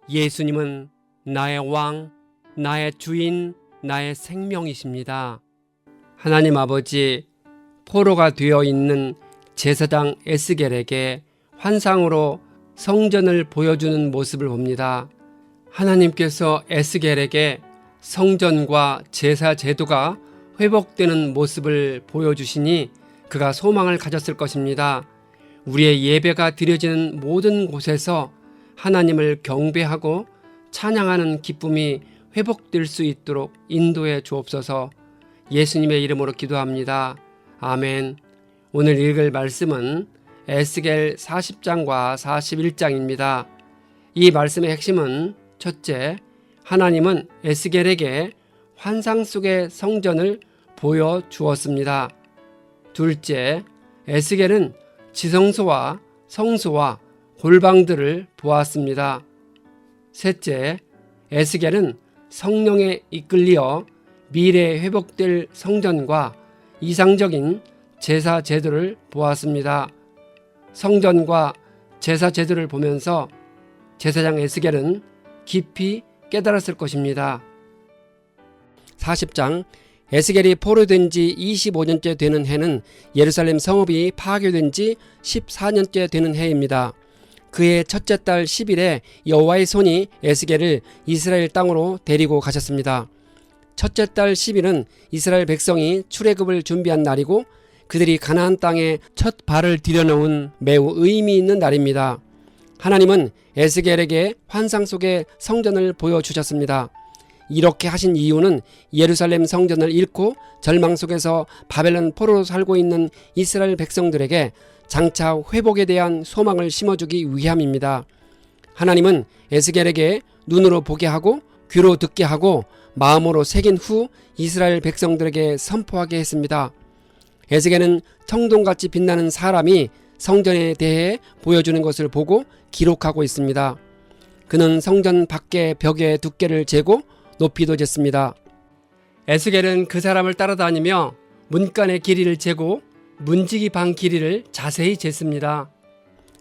예수님은 나의 왕, 나의 주인, 나의 생명이십니다. 하나님 아버지, 포로가 되어 있는 제사장 에스겔에게 환상으로 성전을 보여주는 모습을 봅니다. 하나님께서 에스겔에게 성전과 제사 제도가 회복되는 모습을 보여주시니 그가 소망을 가졌을 것입니다. 우리의 예배가 드려지는 모든 곳에서 하나님을 경배하고 찬양하는 기쁨이 회복될 수 있도록 인도해 주옵소서. 예수님의 이름으로 기도합니다. 아멘. 오늘 읽을 말씀은 에스겔 40장과 41장입니다. 이 말씀의 핵심은 첫째, 하나님은 에스겔에게 환상 속의 성전을 보여주었습니다. 둘째, 에스겔은 지성소와 성소와 골방들을 보았습니다. 셋째, 에스겔은 성령에 이끌려 미래에 회복될 성전과 이상적인 제사 제도를 보았습니다. 성전과 제사 제도를 보면서 제사장 에스겔은 깊이 깨달았을 것입니다. 40장, 에스겔이 포로된 지 25년째 되는 해는 예루살렘 성읍이 파괴된 지 14년째 되는 해입니다. 그해 첫째 달 10일에 여호와의 손이 에스겔을 이스라엘 땅으로 데리고 가셨습니다. 첫째 달 10일은 이스라엘 백성이 출애굽을 준비한 날이고 그들이 가나안 땅에 첫 발을 들여놓은 매우 의미 있는 날입니다. 하나님은 에스겔에게 환상 속의 성전을 보여주셨습니다. 이렇게 하신 이유는 예루살렘 성전을 잃고 절망 속에서 바벨론 포로로 살고 있는 이스라엘 백성들에게 장차 회복에 대한 소망을 심어주기 위함입니다. 하나님은 에스겔에게 눈으로 보게 하고 귀로 듣게 하고 마음으로 새긴 후 이스라엘 백성들에게 선포하게 했습니다. 에스겔은 청동같이 빛나는 사람이 성전에 대해 보여주는 것을 보고 기록하고 있습니다. 그는 성전 밖의 벽의 두께를 재고 높이도 쟀습니다. 에스겔은 그 사람을 따라다니며 문간의 길이를 재고 문지기 방 길이를 자세히 쟀습니다.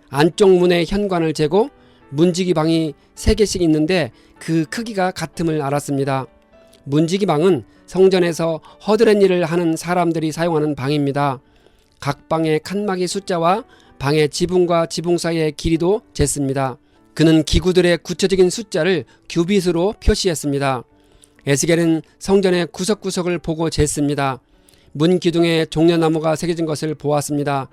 안쪽 문의 현관을 재고 문지기 방이 3개씩 있는데 그 크기가 같음을 알았습니다. 문지기 방은 성전에서 허드렛 일을 하는 사람들이 사용하는 방입니다. 각 방의 칸막이 숫자와 방의 지붕과 지붕 사이의 길이도 쟀습니다. 그는 기구들의 구체적인 숫자를 규빗으로 표시했습니다. 에스겔은 성전의 구석구석을 보고 쟀습니다. 문 기둥에 종려나무가 새겨진 것을 보았습니다.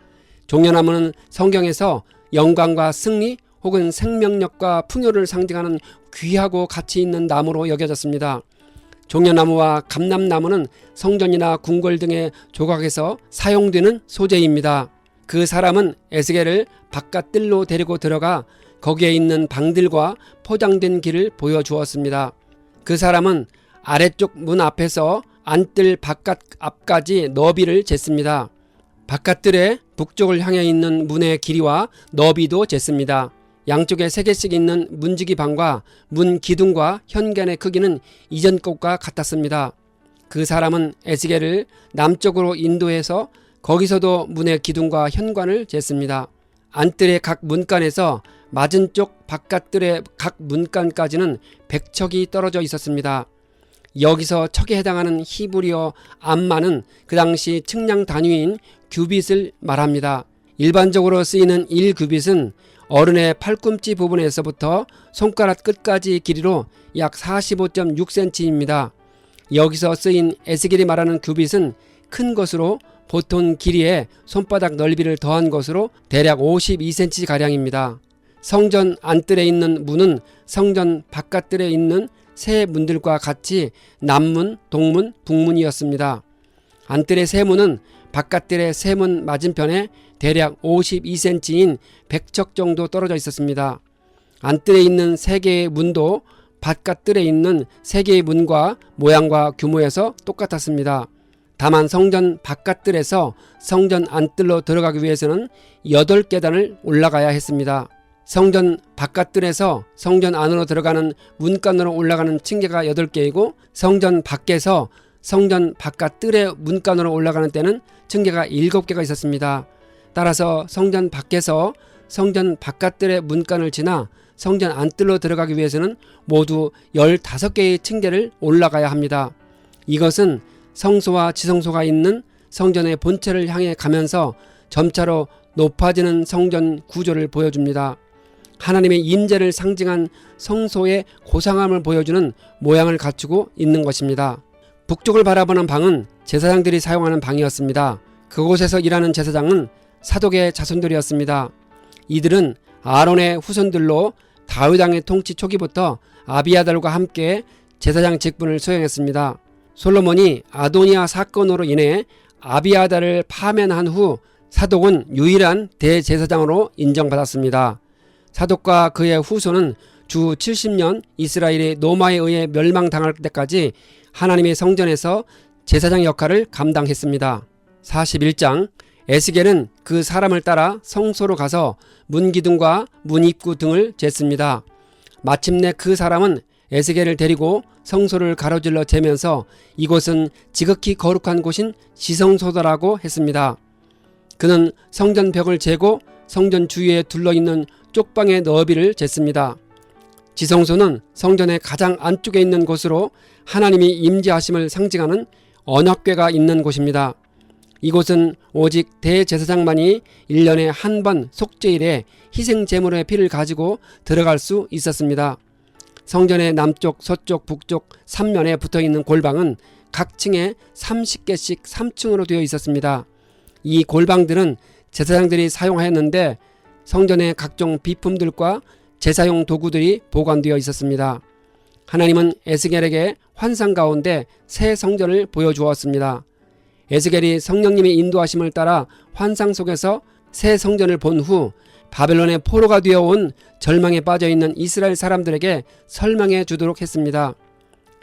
종려나무는 성경에서 영광과 승리 혹은 생명력과 풍요를 상징하는 귀하고 가치 있는 나무로 여겨졌습니다. 종려나무와 감람나무는 성전이나 궁궐 등의 조각에서 사용되는 소재입니다. 그 사람은 에스겔을 바깥 뜰로 데리고 들어가 거기에 있는 방들과 포장된 길을 보여주었습니다. 그 사람은 아래쪽 문 앞에서 안뜰 바깥 앞까지 너비를 쟀습니다. 바깥뜰의 북쪽을 향해 있는 문의 길이와 너비도 쟀습니다. 양쪽에 3개씩 있는 문지기 방과 문 기둥과 현관의 크기는 이전 것과 같았습니다. 그 사람은 에스겔을 남쪽으로 인도해서 거기서도 문의 기둥과 현관을 쟀습니다. 안뜰의 각 문간에서 맞은쪽 바깥뜰의 각 문간까지는 100척이 떨어져 있었습니다. 여기서 척에 해당하는 히브리어 암마는 그 당시 측량 단위인 규빗을 말합니다. 일반적으로 쓰이는 1규빗은 어른의 팔꿈치 부분에서부터 손가락 끝까지 길이로 약 45.6cm입니다. 여기서 쓰인 에스겔이 말하는 규빗은 큰 것으로 보통 길이에 손바닥 넓이를 더한 것으로 대략 52cm가량입니다. 성전 안뜰에 있는 문은 성전 바깥뜰에 있는 세 문들과 같이 남문, 동문, 북문이었습니다. 안뜰의 세 문은 바깥뜰의 세 문 맞은편에 대략 52cm인 100척 정도 떨어져 있었습니다. 안뜰에 있는 3개의 문도 바깥뜰에 있는 3개의 문과 모양과 규모에서 똑같았습니다. 다만 성전 바깥뜰에서 성전 안뜰로 들어가기 위해서는 8계단을 올라가야 했습니다. 성전 바깥뜰에서 성전 안으로 들어가는 문간으로 올라가는 층계가 8개이고 성전 밖에서 성전 바깥뜰의 문간으로 올라가는 때는 층계가 7개가 있었습니다. 따라서 성전 밖에서 성전 바깥들의 문간을 지나 성전 안뜰로 들어가기 위해서는 모두 15개의 층계를 올라가야 합니다. 이것은 성소와 지성소가 있는 성전의 본체를 향해 가면서 점차로 높아지는 성전 구조를 보여줍니다. 하나님의 임재를 상징한 성소의 고상함을 보여주는 모양을 갖추고 있는 것입니다. 북쪽을 바라보는 방은 제사장들이 사용하는 방이었습니다. 그곳에서 일하는 제사장은 사독의 자손들이었습니다. 이들은 아론의 후손들로 다윗 왕의 통치 초기부터 아비아달과 함께 제사장 직분을 수행했습니다. 솔로몬이 아도니아 사건으로 인해 아비아달을 파면한 후 사독은 유일한 대제사장으로 인정받았습니다. 사독과 그의 후손은 주 70년 이스라엘이 노마에 의해 멸망당할 때까지 하나님의 성전에서 제사장 역할을 감당했습니다. 41장 에스겔은 그 사람을 따라 성소로 가서 문기둥과 문입구 등을 쟀습니다. 마침내 그 사람은 에스겔을 데리고 성소를 가로질러 재면서 이곳은 지극히 거룩한 곳인 지성소다라고 했습니다. 그는 성전 벽을 재고 성전 주위에 둘러있는 쪽방의 너비를 쟀습니다. 지성소는 성전의 가장 안쪽에 있는 곳으로 하나님이 임재하심을 상징하는 언약궤가 있는 곳입니다. 이곳은 오직 대제사장만이 1년에 한 번 속죄일에 희생제물의 피를 가지고 들어갈 수 있었습니다. 성전의 남쪽, 서쪽, 북쪽 3면에 붙어있는 골방은 각 층에 30개씩 3층으로 되어 있었습니다. 이 골방들은 제사장들이 사용하였는데 성전의 각종 비품들과 제사용 도구들이 보관되어 있었습니다. 하나님은 에스겔에게 환상 가운데 새 성전을 보여주었습니다. 에스겔이 성령님의 인도하심을 따라 환상 속에서 새 성전을 본 후 바벨론의 포로가 되어온 절망에 빠져있는 이스라엘 사람들에게 설명해 주도록 했습니다.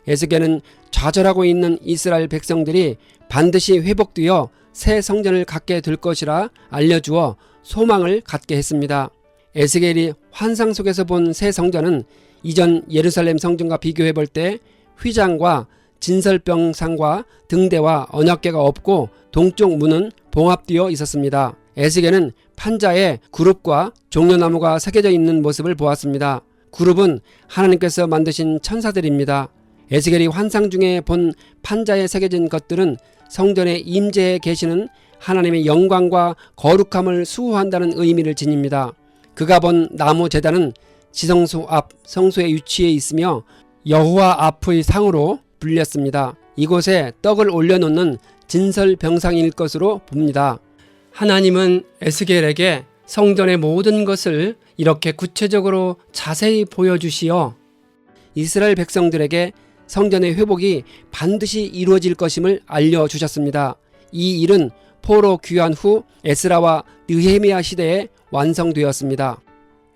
에스겔은 좌절하고 있는 이스라엘 백성들이 반드시 회복되어 새 성전을 갖게 될 것이라 알려주어 소망을 갖게 했습니다. 에스겔이 환상 속에서 본 새 성전은 이전 예루살렘 성전과 비교해 볼 때 휘장과 진설병상과 등대와 언약궤가 없고 동쪽 문은 봉합되어 있었습니다. 에스겔은 판자에 그룹과 종려나무가 새겨져 있는 모습을 보았습니다. 그룹은 하나님께서 만드신 천사들입니다. 에스겔이 환상 중에 본 판자에 새겨진 것들은 성전에 임재해 계시는 하나님의 영광과 거룩함을 수호한다는 의미를 지닙니다. 그가 본 나무 제단은 지성소 앞 성소에 위치해 있으며 여호와 앞의 상으로 불렸습니다. 이곳에 떡을 올려놓는 진설병상일 것으로 봅니다. 하나님은 에스겔에게 성전의 모든 것을 이렇게 구체적으로 자세히 보여주시어 이스라엘 백성들에게 성전의 회복이 반드시 이루어질 것임을 알려주셨습니다. 이 일은 포로 귀환 후 에스라와 느헤미야 시대에 완성되었습니다.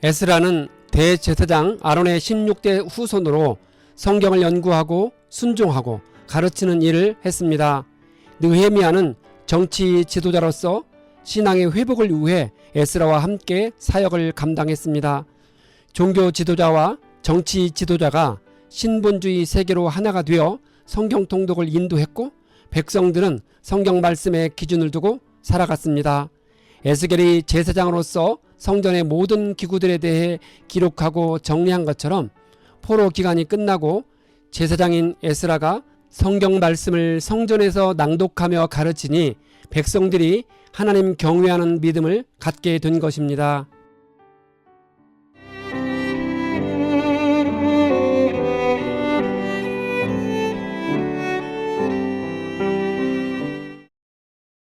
에스라는 대제사장 아론의 16대 후손으로 성경을 연구하고 순종하고 가르치는 일을 했습니다. 느헤미야는 정치 지도자로서 신앙의 회복을 위해 에스라와 함께 사역을 감당했습니다. 종교 지도자와 정치 지도자가 신본주의 세계로 하나가 되어 성경 통독을 인도했고 백성들은 성경 말씀에 기준을 두고 살아갔습니다. 에스겔이 제사장으로서 성전의 모든 기구들에 대해 기록하고 정리한 것처럼 포로 기간이 끝나고 제사장인 에스라가 성경 말씀을 성전에서 낭독하며 가르치니 백성들이 하나님 경외하는 믿음을 갖게 된 것입니다.